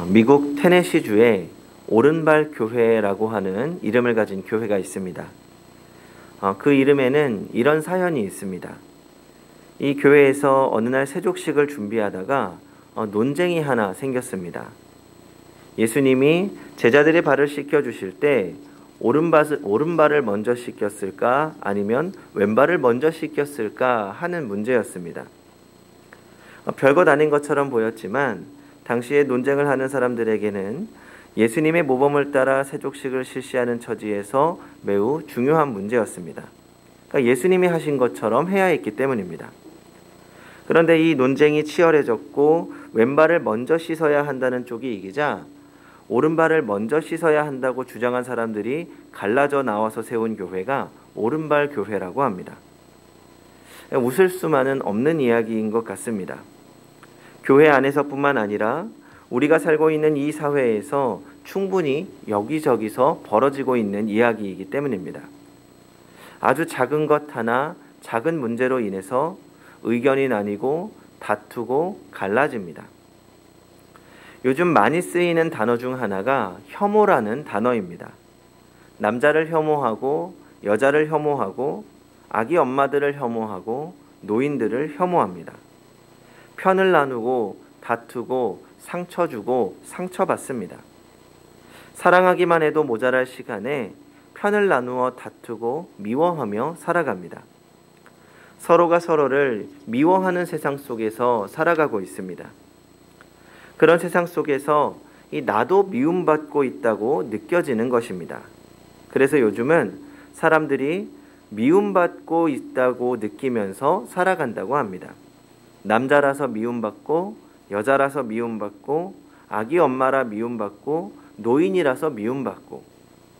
미국 테네시주에 오른발 교회라고 하는 이름을 가진 교회가 있습니다. 그 이름에는 이런 사연이 있습니다. 이 교회에서 어느 날 세족식을 준비하다가 논쟁이 하나 생겼습니다. 예수님이 제자들의 발을 씻겨 주실 때 오른발을 먼저 씻겼을까 아니면 왼발을 먼저 씻겼을까 하는 문제였습니다. 별것 아닌 것처럼 보였지만 당시에 논쟁을 하는 사람들에게는 예수님의 모범을 따라 세족식을 실시하는 처지에서 매우 중요한 문제였습니다. 그러니까 예수님이 하신 것처럼 해야 했기 때문입니다. 그런데 이 논쟁이 치열해졌고 왼발을 먼저 씻어야 한다는 쪽이 이기자 오른발을 먼저 씻어야 한다고 주장한 사람들이 갈라져 나와서 세운 교회가 오른발 교회라고 합니다. 웃을 수만은 없는 이야기인 것 같습니다. 교회 안에서뿐만 아니라 우리가 살고 있는 이 사회에서 충분히 여기저기서 벌어지고 있는 이야기이기 때문입니다. 아주 작은 것 하나, 작은 문제로 인해서 의견이 나뉘고 다투고 갈라집니다. 요즘 많이 쓰이는 단어 중 하나가 혐오라는 단어입니다. 남자를 혐오하고 여자를 혐오하고 아기 엄마들을 혐오하고 노인들을 혐오합니다. 편을 나누고 다투고 상처 주고 상처받습니다. 사랑하기만 해도 모자랄 시간에 편을 나누어 다투고 미워하며 살아갑니다. 서로가 서로를 미워하는 세상 속에서 살아가고 있습니다. 그런 세상 속에서 나도 미움받고 있다고 느껴지는 것입니다. 그래서 요즘은 사람들이 미움받고 있다고 느끼면서 살아간다고 합니다. 남자라서 미움받고 여자라서 미움받고 아기 엄마라 미움받고 노인이라서 미움받고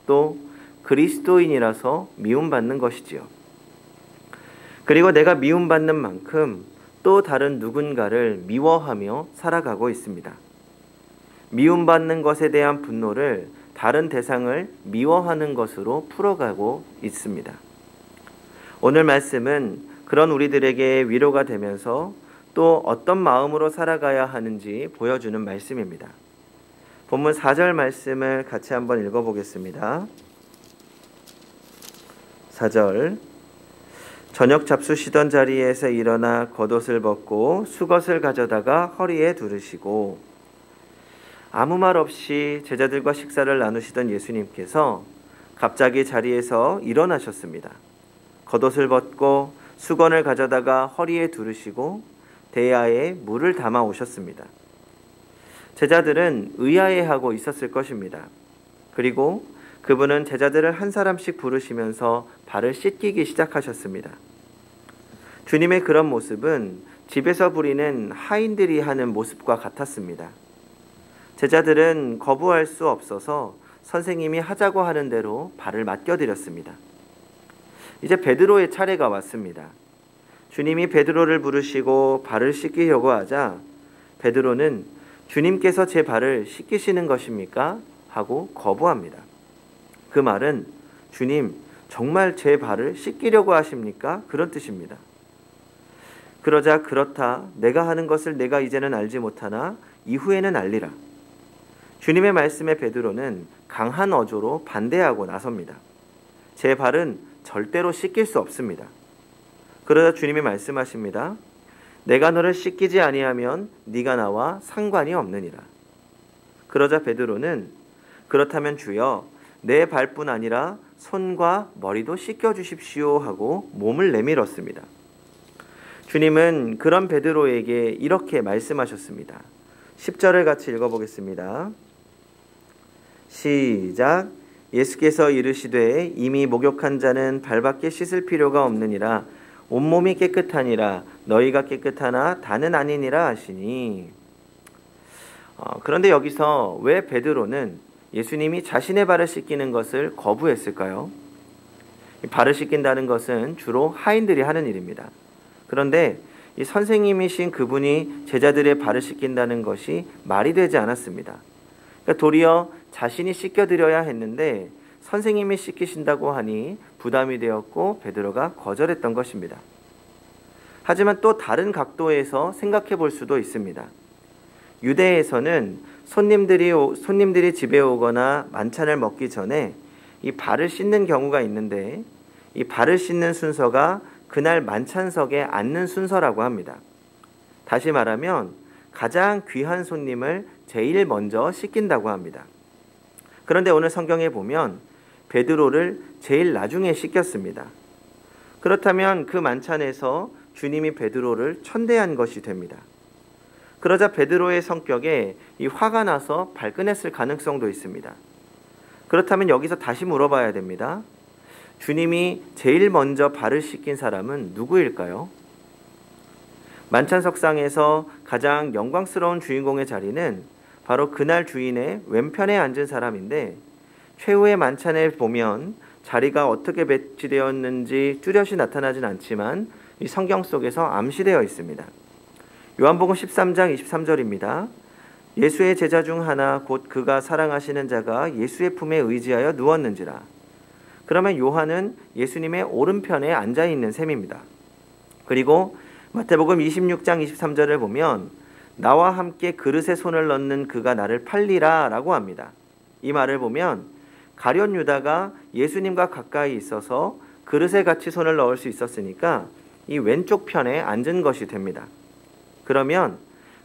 또 그리스도인이라서 미움받는 것이지요. 그리고 내가 미움받는 만큼 또 다른 누군가를 미워하며 살아가고 있습니다. 미움받는 것에 대한 분노를 다른 대상을 미워하는 것으로 풀어가고 있습니다. 오늘 말씀은 그런 우리들에게 위로가 되면서 또 어떤 마음으로 살아가야 하는지 보여주는 말씀입니다. 본문 4절 말씀을 같이 한번 읽어보겠습니다. 4절 저녁 잡수시던 자리에서 일어나 겉옷을 벗고 수것을 가져다가 허리에 두르시고 아무 말 없이 제자들과 식사를 나누시던 예수님께서 갑자기 자리에서 일어나셨습니다. 겉옷을 벗고 수건을 가져다가 허리에 두르시고 대야에 물을 담아 오셨습니다. 제자들은 의아해하고 있었을 것입니다. 그리고 그분은 제자들을 한 사람씩 부르시면서 발을 씻기기 시작하셨습니다. 주님의 그런 모습은 집에서 부리는 하인들이 하는 모습과 같았습니다. 제자들은 거부할 수 없어서 선생님이 하자고 하는 대로 발을 맡겨드렸습니다. 이제 베드로의 차례가 왔습니다. 주님이 베드로를 부르시고 발을 씻기려고 하자 베드로는 주님께서 제 발을 씻기시는 것입니까? 하고 거부합니다. 그 말은 주님 정말 제 발을 씻기려고 하십니까? 그런 뜻입니다. 그러자 그렇다 내가 하는 것을 내가 이제는 알지 못하나 이후에는 알리라. 주님의 말씀에 베드로는 강한 어조로 반대하고 나섭니다. 제 발은 절대로 씻길 수 없습니다. 그러자 주님이 말씀하십니다. 내가 너를 씻기지 아니하면 네가 나와 상관이 없느니라. 그러자 베드로는 그렇다면 주여 내 발뿐 아니라 손과 머리도 씻겨주십시오 하고 몸을 내밀었습니다. 주님은 그런 베드로에게 이렇게 말씀하셨습니다. 10절을 같이 읽어보겠습니다. 시작. 예수께서 이르시되 이미 목욕한 자는 발밖에 씻을 필요가 없느니라. 온몸이 깨끗하니라. 너희가 깨끗하나 다는 아니니라 하시니. 그런데 여기서 왜 베드로는 예수님이 자신의 발을 씻기는 것을 거부했을까요? 발을 씻긴다는 것은 주로 하인들이 하는 일입니다. 그런데 이 선생님이신 그분이 제자들의 발을 씻긴다는 것이 말이 되지 않았습니다. 그러니까 도리어 자신이 씻겨드려야 했는데 선생님이 씻기신다고 하니 부담이 되었고 베드로가 거절했던 것입니다. 하지만 또 다른 각도에서 생각해 볼 수도 있습니다. 유대에서는 손님들이 집에 오거나 만찬을 먹기 전에 이 발을 씻는 경우가 있는데, 이 발을 씻는 순서가 그날 만찬석에 앉는 순서라고 합니다. 다시 말하면 가장 귀한 손님을 제일 먼저 씻긴다고 합니다. 그런데 오늘 성경에 보면 베드로를 제일 나중에 씻겼습니다. 그렇다면 그 만찬에서 주님이 베드로를 천대한 것이 됩니다. 그러자 베드로의 성격에 이 화가 나서 발끈했을 가능성도 있습니다. 그렇다면 여기서 다시 물어봐야 됩니다. 주님이 제일 먼저 발을 씻긴 사람은 누구일까요? 만찬석상에서 가장 영광스러운 주인공의 자리는 바로 그날 주인의 왼편에 앉은 사람인데, 최후의 만찬에 보면 자리가 어떻게 배치되었는지 뚜렷이 나타나진 않지만 이 성경 속에서 암시되어 있습니다. 요한복음 13장 23절입니다. 예수의 제자 중 하나 곧 그가 사랑하시는 자가 예수의 품에 의지하여 누웠는지라. 그러면 요한은 예수님의 오른편에 앉아 있는 셈입니다. 그리고 마태복음 26장 23절을 보면 나와 함께 그릇에 손을 넣는 그가 나를 팔리라 라고 합니다. 이 말을 보면 가룟 유다가 예수님과 가까이 있어서 그릇에 같이 손을 넣을 수 있었으니까 이 왼쪽 편에 앉은 것이 됩니다. 그러면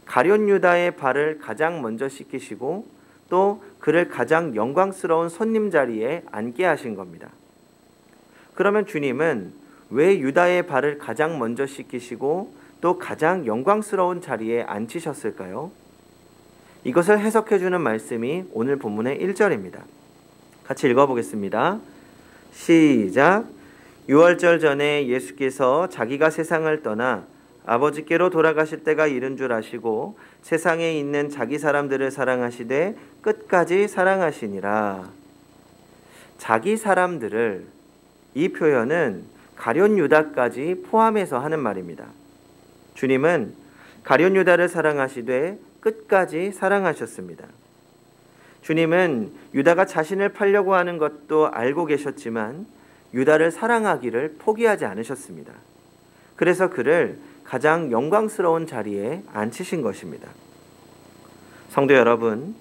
가룟 유다의 발을 가장 먼저 씻기시고 또 그를 가장 영광스러운 손님 자리에 앉게 하신 겁니다. 그러면 주님은 왜 유다의 발을 가장 먼저 씻기시고 또 가장 영광스러운 자리에 앉히셨을까요? 이것을 해석해 주는 말씀이 오늘 본문의 1절입니다. 같이 읽어보겠습니다. 시작. 유월절 전에 예수께서 자기가 세상을 떠나 아버지께로 돌아가실 때가 이른 줄 아시고 세상에 있는 자기 사람들을 사랑하시되 끝까지 사랑하시니라. 자기 사람들을, 이 표현은 가룟 유다까지 포함해서 하는 말입니다. 주님은 가룟 유다를 사랑하시되 끝까지 사랑하셨습니다. 주님은 유다가 자신을 팔려고 하는 것도 알고 계셨지만 유다를 사랑하기를 포기하지 않으셨습니다. 그래서 그를 가장 영광스러운 자리에 앉히신 것입니다. 성도 여러분,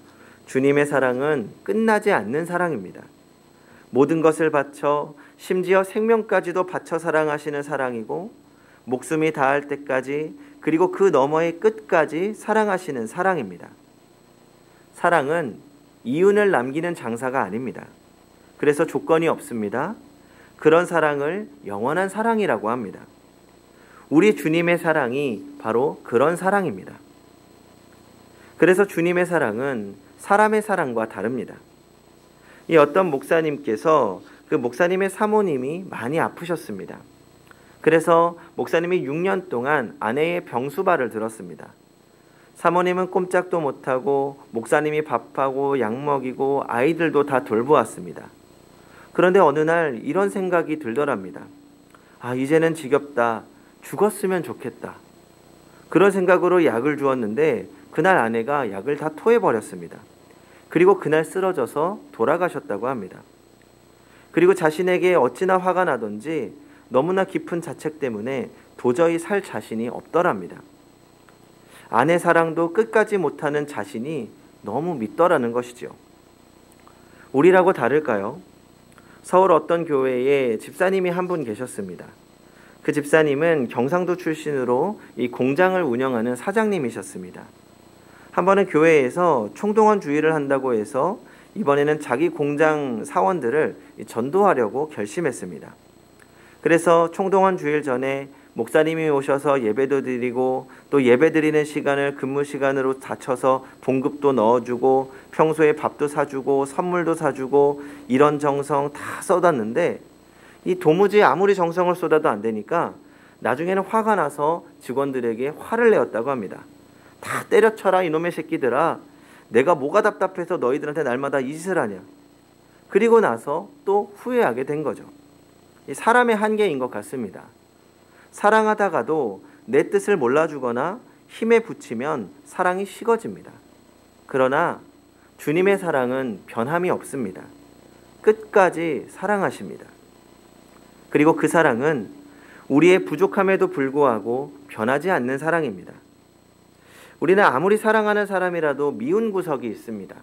주님의 사랑은 끝나지 않는 사랑입니다. 모든 것을 바쳐 심지어 생명까지도 바쳐 사랑하시는 사랑이고 목숨이 다할 때까지 그리고 그 너머의 끝까지 사랑하시는 사랑입니다. 사랑은 이윤을 남기는 장사가 아닙니다. 그래서 조건이 없습니다. 그런 사랑을 영원한 사랑이라고 합니다. 우리 주님의 사랑이 바로 그런 사랑입니다. 그래서 주님의 사랑은 사람의 사랑과 다릅니다. 이 어떤 목사님께서 그 목사님의 사모님이 많이 아프셨습니다. 그래서 목사님이 6년 동안 아내의 병수발을 들었습니다. 사모님은 꼼짝도 못하고 목사님이 밥하고 약 먹이고 아이들도 다 돌보았습니다. 그런데 어느 날 이런 생각이 들더랍니다. 이제는 지겹다. 죽었으면 좋겠다. 그런 생각으로 약을 주었는데 그날 아내가 약을 다 토해버렸습니다. 그리고 그날 쓰러져서 돌아가셨다고 합니다. 그리고 자신에게 어찌나 화가 나던지 너무나 깊은 자책 때문에 도저히 살 자신이 없더랍니다. 아내 사랑도 끝까지 못하는 자신이 너무 믿더라는 것이죠. 우리라고 다를까요? 서울 어떤 교회에 집사님이 한 분 계셨습니다. 그 집사님은 경상도 출신으로 이 공장을 운영하는 사장님이셨습니다. 한 번은 교회에서 총동원 주일을 한다고 해서 이번에는 자기 공장 사원들을 전도하려고 결심했습니다. 그래서 총동원 주일 전에 목사님이 오셔서 예배도 드리고 또 예배 드리는 시간을 근무 시간으로 낮춰서 봉급도 넣어주고 평소에 밥도 사주고 선물도 사주고 이런 정성 다 쏟았는데 이 도무지 아무리 정성을 쏟아도 안 되니까 나중에는 화가 나서 직원들에게 화를 내었다고 합니다. 다 때려쳐라 이놈의 새끼들아. 내가 뭐가 답답해서 너희들한테 날마다 이 짓을 하냐. 그리고 나서 또 후회하게 된 거죠. 이 사람의 한계인 것 같습니다. 사랑하다가도 내 뜻을 몰라주거나 힘에 부치면 사랑이 식어집니다. 그러나 주님의 사랑은 변함이 없습니다. 끝까지 사랑하십니다. 그리고 그 사랑은 우리의 부족함에도 불구하고 변하지 않는 사랑입니다. 우리는 아무리 사랑하는 사람이라도 미운 구석이 있습니다.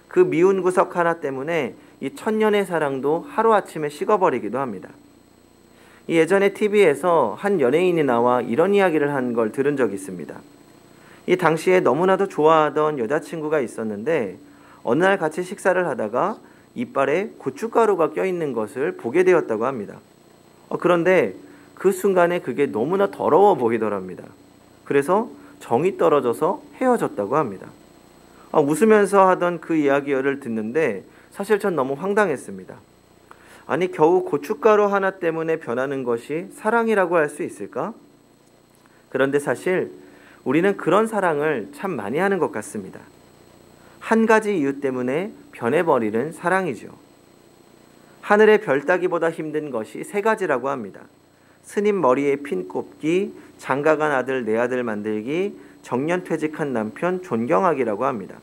그 미운 구석 하나 때문에 이 천년의 사랑도 하루아침에 식어버리기도 합니다. 예전에 TV에서 한 연예인이 나와 이런 이야기를 한 걸 들은 적이 있습니다. 이 당시에 너무나도 좋아하던 여자친구가 있었는데 어느 날 같이 식사를 하다가 이빨에 고춧가루가 껴있는 것을 보게 되었다고 합니다. 그런데 그 순간에 그게 너무나 더러워 보이더랍니다. 그래서 정이 떨어져서 헤어졌다고 합니다. 웃으면서 하던 그 이야기를 듣는데 사실 전 너무 황당했습니다. 아니, 겨우 고춧가루 하나 때문에 변하는 것이 사랑이라고 할 수 있을까? 그런데 사실 우리는 그런 사랑을 참 많이 하는 것 같습니다. 한 가지 이유 때문에 변해버리는 사랑이죠. 하늘의 별 따기보다 힘든 것이 세 가지라고 합니다. 스님 머리에 핀 꼽기, 장가간 아들 내 아들 만들기, 정년퇴직한 남편 존경하기라고 합니다.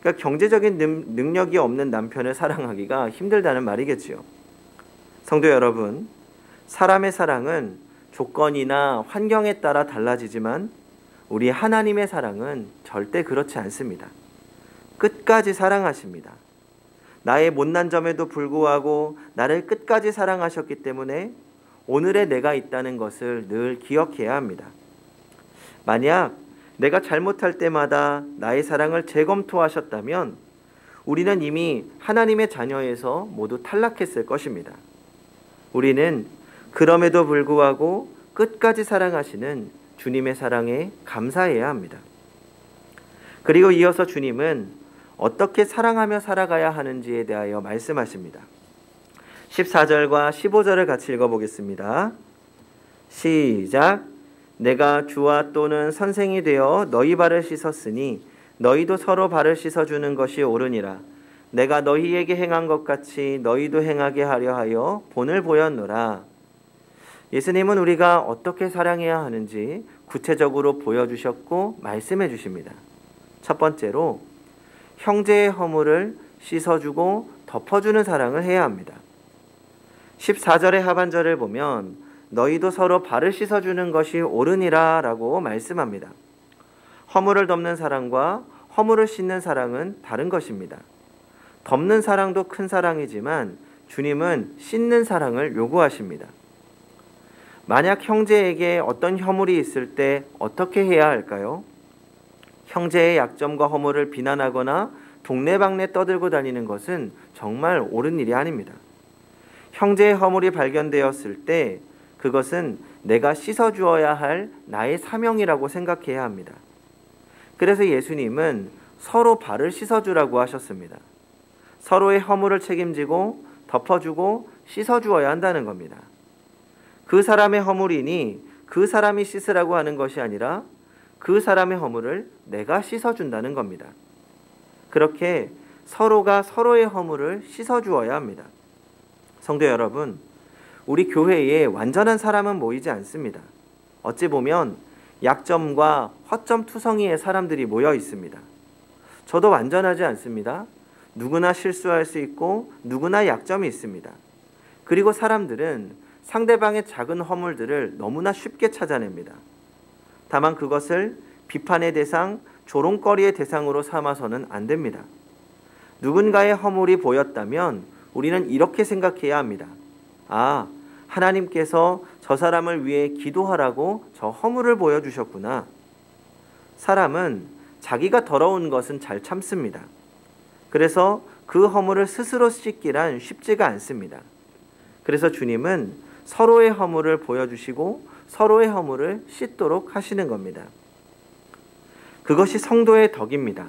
그러니까 경제적인 능력이 없는 남편을 사랑하기가 힘들다는 말이겠지요. 성도 여러분, 사람의 사랑은 조건이나 환경에 따라 달라지지만 우리 하나님의 사랑은 절대 그렇지 않습니다. 끝까지 사랑하십니다. 나의 못난 점에도 불구하고 나를 끝까지 사랑하셨기 때문에 오늘의 내가 있다는 것을 늘 기억해야 합니다. 만약 내가 잘못할 때마다 나의 사랑을 재검토하셨다면 우리는 이미 하나님의 자녀에서 모두 탈락했을 것입니다. 우리는 그럼에도 불구하고 끝까지 사랑하시는 주님의 사랑에 감사해야 합니다. 그리고 이어서 주님은 어떻게 사랑하며 살아가야 하는지에 대하여 말씀하십니다. 14절과 15절을 같이 읽어보겠습니다. 시작. 내가 주와 또는 선생이 되어 너희 발을 씻었으니 너희도 서로 발을 씻어주는 것이 옳으니라. 내가 너희에게 행한 것 같이 너희도 행하게 하려 하여 본을 보였노라. 예수님은 우리가 어떻게 사랑해야 하는지 구체적으로 보여주셨고 말씀해 주십니다. 첫 번째로 형제의 허물을 씻어주고 덮어주는 사랑을 해야 합니다. 14절의 하반절을 보면 너희도 서로 발을 씻어주는 것이 옳으니라 라고 말씀합니다. 허물을 덮는 사랑과 허물을 씻는 사랑은 다른 것입니다. 덮는 사랑도 큰 사랑이지만 주님은 씻는 사랑을 요구하십니다. 만약 형제에게 어떤 허물이 있을 때 어떻게 해야 할까요? 형제의 약점과 허물을 비난하거나 동네방네 떠들고 다니는 것은 정말 옳은 일이 아닙니다. 형제의 허물이 발견되었을 때 그것은 내가 씻어주어야 할 나의 사명이라고 생각해야 합니다. 그래서 예수님은 서로 발을 씻어주라고 하셨습니다. 서로의 허물을 책임지고 덮어주고 씻어주어야 한다는 겁니다. 그 사람의 허물이니 그 사람이 씻으라고 하는 것이 아니라 그 사람의 허물을 내가 씻어준다는 겁니다. 그렇게 서로가 서로의 허물을 씻어주어야 합니다. 성도 여러분, 우리 교회에 완전한 사람은 모이지 않습니다. 어찌 보면 약점과 허점투성이의 사람들이 모여 있습니다. 저도 완전하지 않습니다. 누구나 실수할 수 있고 누구나 약점이 있습니다. 그리고 사람들은 상대방의 작은 허물들을 너무나 쉽게 찾아냅니다. 다만 그것을 비판의 대상, 조롱거리의 대상으로 삼아서는 안 됩니다. 누군가의 허물이 보였다면 우리는 이렇게 생각해야 합니다. 아, 하나님께서 저 사람을 위해 기도하라고 저 허물을 보여주셨구나. 사람은 자기가 더러운 것은 잘 참습니다. 그래서 그 허물을 스스로 씻기란 쉽지가 않습니다. 그래서 주님은 서로의 허물을 보여주시고 서로의 허물을 씻도록 하시는 겁니다. 그것이 성도의 덕입니다.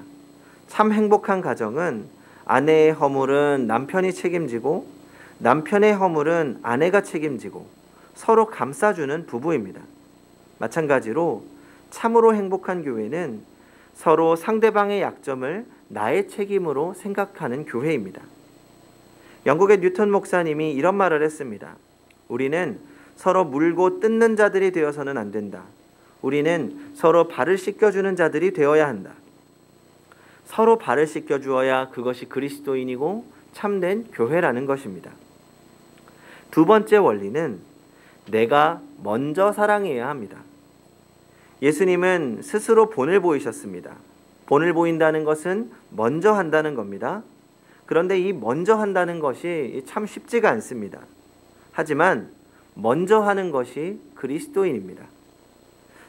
참 행복한 가정은 아내의 허물은 남편이 책임지고 남편의 허물은 아내가 책임지고 서로 감싸주는 부부입니다. 마찬가지로 참으로 행복한 교회는 서로 상대방의 약점을 나의 책임으로 생각하는 교회입니다. 영국의 뉴턴 목사님이 이런 말을 했습니다. 우리는 서로 물고 뜯는 자들이 되어서는 안 된다. 우리는 서로 발을 씻겨주는 자들이 되어야 한다. 서로 발을 씻겨주어야 그것이 그리스도인이고 참된 교회라는 것입니다. 두 번째 원리는 내가 먼저 사랑해야 합니다. 예수님은 스스로 본을 보이셨습니다. 본을 보인다는 것은 먼저 한다는 겁니다. 그런데 이 먼저 한다는 것이 참 쉽지가 않습니다. 하지만 먼저 하는 것이 그리스도인입니다.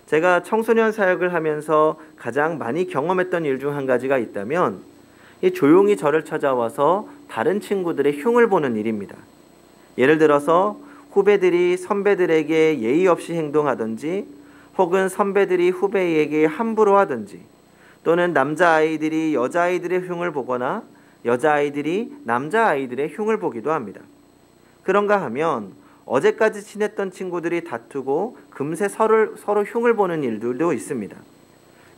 제가 청소년 사역을 하면서 가장 많이 경험했던 일 중 한 가지가 있다면 조용히 저를 찾아와서 다른 친구들의 흉을 보는 일입니다. 예를 들어서 후배들이 선배들에게 예의 없이 행동하든지 혹은 선배들이 후배에게 함부로 하든지 또는 남자아이들이 여자아이들의 흉을 보거나 여자아이들이 남자아이들의 흉을 보기도 합니다. 그런가 하면 어제까지 친했던 친구들이 다투고 금세 서로 흉을 보는 일들도 있습니다.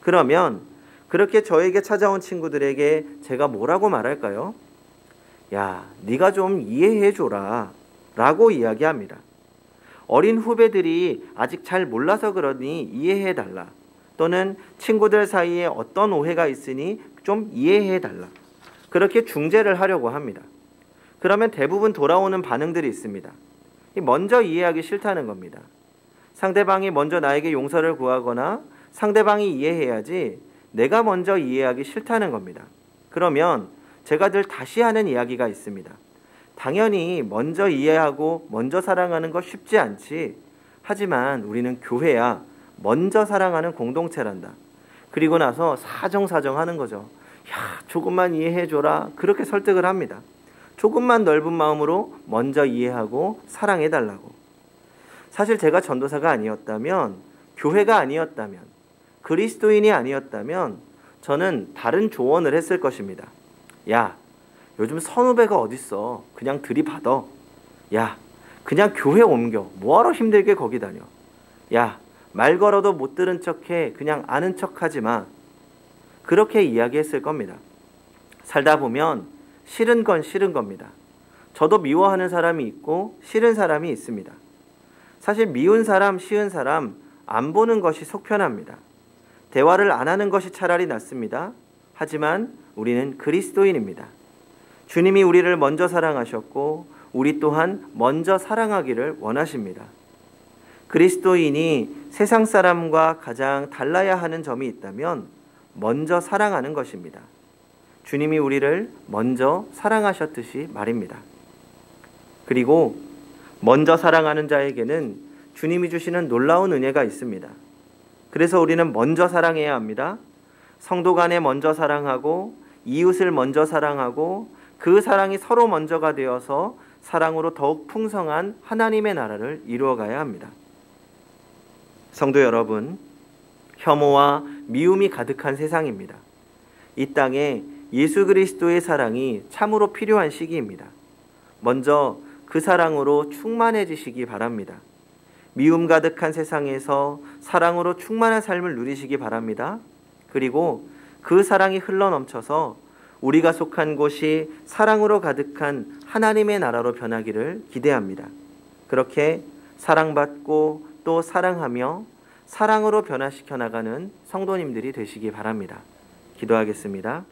그러면 그렇게 저에게 찾아온 친구들에게 제가 뭐라고 말할까요? 야, 네가 좀 이해해줘라 라고 이야기합니다. 어린 후배들이 아직 잘 몰라서 그러니 이해해달라. 또는 친구들 사이에 어떤 오해가 있으니 좀 이해해달라. 그렇게 중재를 하려고 합니다. 그러면 대부분 돌아오는 반응들이 있습니다. 먼저 이해하기 싫다는 겁니다. 상대방이 먼저 나에게 용서를 구하거나 상대방이 이해해야지 내가 먼저 이해하기 싫다는 겁니다. 그러면 제가 늘 다시 하는 이야기가 있습니다. 당연히 먼저 이해하고 먼저 사랑하는 거 쉽지 않지. 하지만 우리는 교회야 먼저 사랑하는 공동체란다. 그리고 나서 사정사정하는 거죠. 야, 조금만 이해해줘라. 그렇게 설득을 합니다. 조금만 넓은 마음으로 먼저 이해하고 사랑해달라고. 사실 제가 전도사가 아니었다면, 교회가 아니었다면, 그리스도인이 아니었다면 저는 다른 조언을 했을 것입니다. 야, 요즘 선후배가 어딨어. 그냥 들이받아. 야, 그냥 교회 옮겨. 뭐하러 힘들게 거기 다녀. 야, 말 걸어도 못 들은 척해. 그냥 아는 척하지 마. 그렇게 이야기했을 겁니다. 살다 보면 싫은 건 싫은 겁니다. 저도 미워하는 사람이 있고 싫은 사람이 있습니다. 사실 미운 사람, 싫은 사람 안 보는 것이 속 편합니다. 대화를 안 하는 것이 차라리 낫습니다. 하지만 우리는 그리스도인입니다. 주님이 우리를 먼저 사랑하셨고 우리 또한 먼저 사랑하기를 원하십니다. 그리스도인이 세상 사람과 가장 달라야 하는 점이 있다면 먼저 사랑하는 것입니다. 주님이 우리를 먼저 사랑하셨듯이 말입니다. 그리고 먼저 사랑하는 자에게는 주님이 주시는 놀라운 은혜가 있습니다. 그래서 우리는 먼저 사랑해야 합니다. 성도 간에 먼저 사랑하고 이웃을 먼저 사랑하고 그 사랑이 서로 먼저가 되어서 사랑으로 더욱 풍성한 하나님의 나라를 이루어가야 합니다. 성도 여러분, 혐오와 미움이 가득한 세상입니다. 이 땅에 예수 그리스도의 사랑이 참으로 필요한 시기입니다. 먼저 그 사랑으로 충만해지시기 바랍니다. 미움 가득한 세상에서 사랑으로 충만한 삶을 누리시기 바랍니다. 그리고 그 사랑이 흘러넘쳐서 우리가 속한 곳이 사랑으로 가득한 하나님의 나라로 변하기를 기대합니다. 그렇게 사랑받고 또 사랑하며 사랑으로 변화시켜 나가는 성도님들이 되시기 바랍니다. 기도하겠습니다.